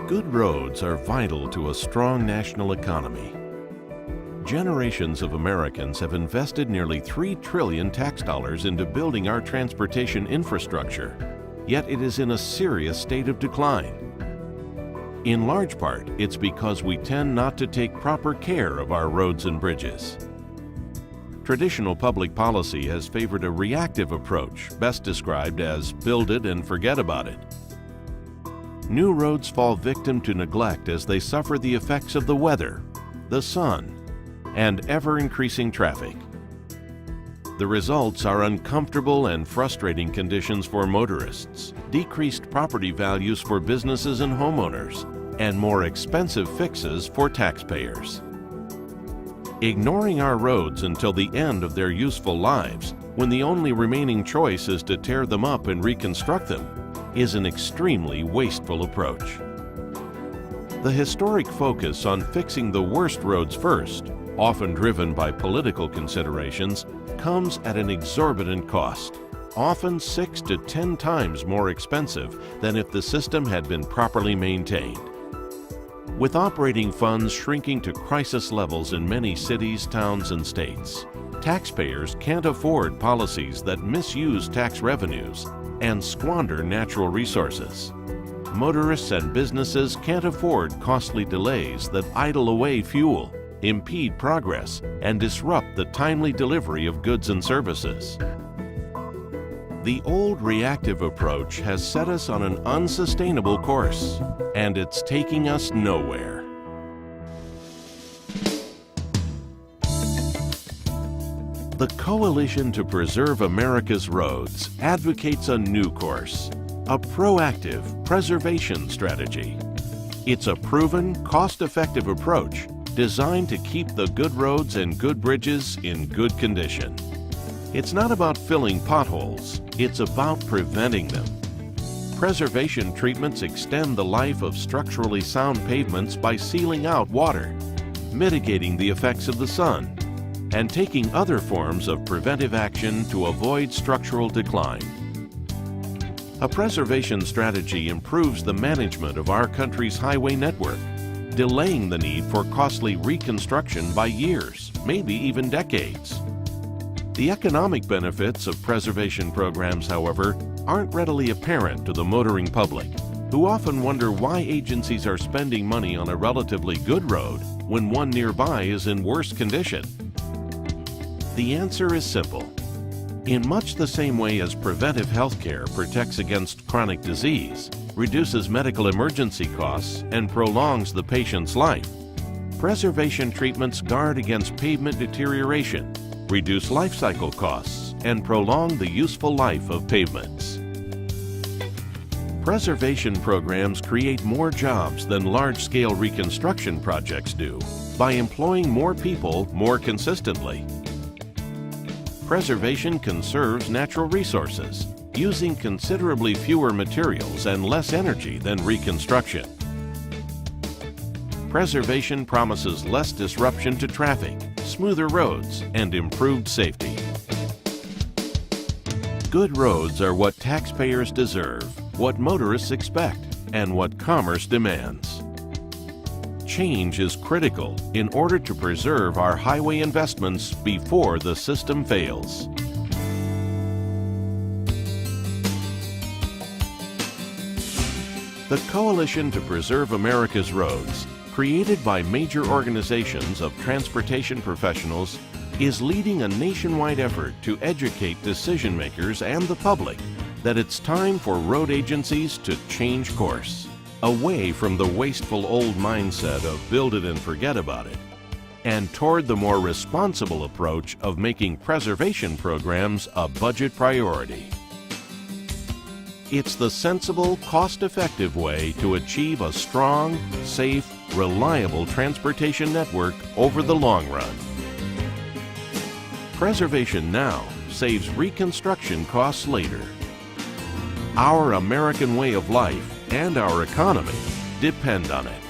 Good roads are vital to a strong national economy. Generations of Americans have invested nearly $3 trillion tax dollars into building our transportation infrastructure, yet it is in a serious state of decline. In large part, it's because we tend not to take proper care of our roads and bridges. Traditional public policy has favored a reactive approach, best described as build it and forget about it. New roads fall victim to neglect as they suffer the effects of the weather, the sun, and ever-increasing traffic. The results are uncomfortable and frustrating conditions for motorists, decreased property values for businesses and homeowners, and more expensive fixes for taxpayers. Ignoring our roads until the end of their useful lives, when the only remaining choice is to tear them up and reconstruct them, is an extremely wasteful approach. The historic focus on fixing the worst roads first, often driven by political considerations, comes at an exorbitant cost, often 6 to 10 times more expensive than if the system had been properly maintained. With operating funds shrinking to crisis levels in many cities, towns, and states, taxpayers can't afford policies that misuse tax revenues and squander natural resources. Motorists and businesses can't afford costly delays that idle away fuel, impede progress, and disrupt the timely delivery of goods and services. The old reactive approach has set us on an unsustainable course, and it's taking us nowhere. The Coalition to Preserve America's Roads advocates a new course, a proactive preservation strategy. It's a proven, cost-effective approach designed to keep the good roads and good bridges in good condition. It's not about filling potholes, it's about preventing them. Preservation treatments extend the life of structurally sound pavements by sealing out water, mitigating the effects of the sun, and taking other forms of preventive action to avoid structural decline. A preservation strategy improves the management of our country's highway network, delaying the need for costly reconstruction by years, maybe even decades. The economic benefits of preservation programs, however, aren't readily apparent to the motoring public, who often wonder why agencies are spending money on a relatively good road when one nearby is in worse condition. The answer is simple. In much the same way as preventive health care protects against chronic disease, reduces medical emergency costs, and prolongs the patient's life, preservation treatments guard against pavement deterioration, reduce life cycle costs, and prolong the useful life of pavements. Preservation programs create more jobs than large-scale reconstruction projects do by employing more people more consistently. Preservation conserves natural resources, using considerably fewer materials and less energy than reconstruction. Preservation promises less disruption to traffic, smoother roads, and improved safety. Good roads are what taxpayers deserve, what motorists expect, and what commerce demands. Change is critical in order to preserve our highway investments before the system fails. The Coalition to Preserve America's Roads, created by major organizations of transportation professionals, is leading a nationwide effort to educate decision makers and the public that it's time for road agencies to change course, away from the wasteful old mindset of build it and forget about it, and toward the more responsible approach of making preservation programs a budget priority. It's the sensible, cost-effective way to achieve a strong, safe, reliable transportation network over the long run. Preservation now saves reconstruction costs later. Our American way of life and our economy depend on it.